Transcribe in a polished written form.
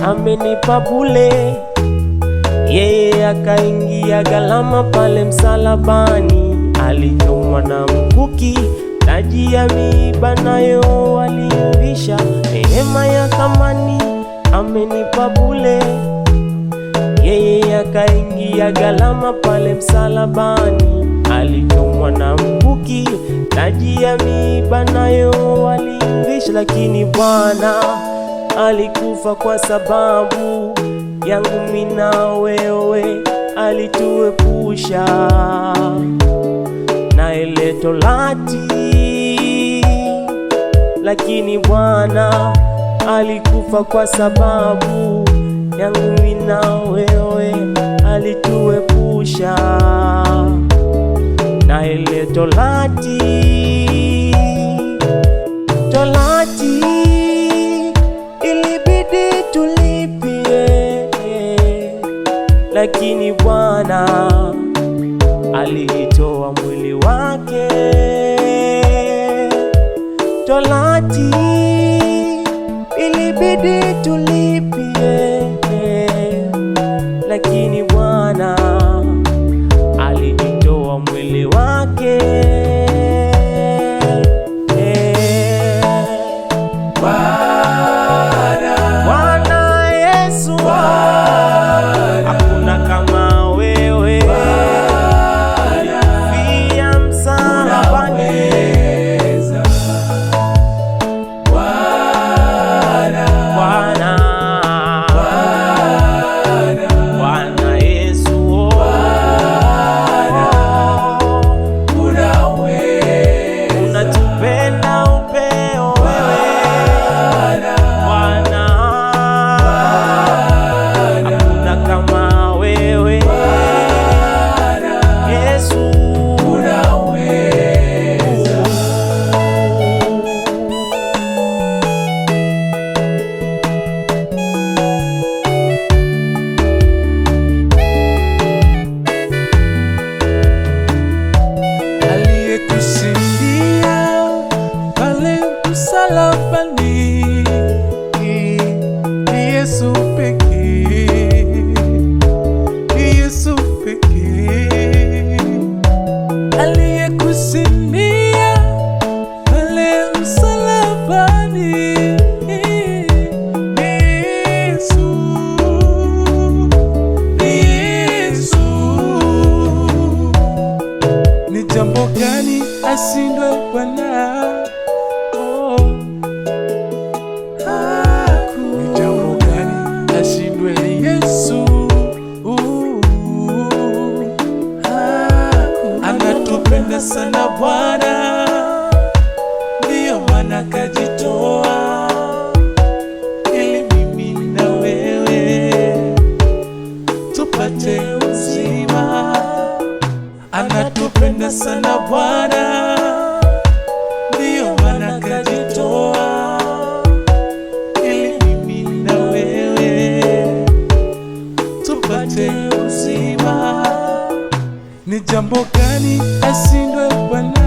Amenipa bure, yeye akaingia gharama pale msalabani, alichomwa na mkuki, taji ya miiba nayo walimvisha. Neema ya thamani amenipa bure, yeye akaingia gharama pale msalabani, alichomwa na mkuki, taji ya miiba nayo walimvisha. Lakini Bwana alikufa kwa sababu yangu mimi na wewe, alituepusha na ile torati. Lakini Bwana alikufa kwa sababu yangu mimi na wewe, alituepusha na ile torati. Lakini Bwana alitoa mwili wake. Torati ilibidi tulipie, lakini Bwana alitoa mwili wake. Bwana Yesu, ashindwe Bwana. Ni jambo gani ashindwe Yesu? Anatupenda sana Bwana, ndiyo maana kajitoa ili mimi na wewe tupate uzima. Anatupenda sana Bwana, ndiyo maana kajitoa ili mimi na wewe tupate uzima. Ni jambo gani ashindwe Bwana?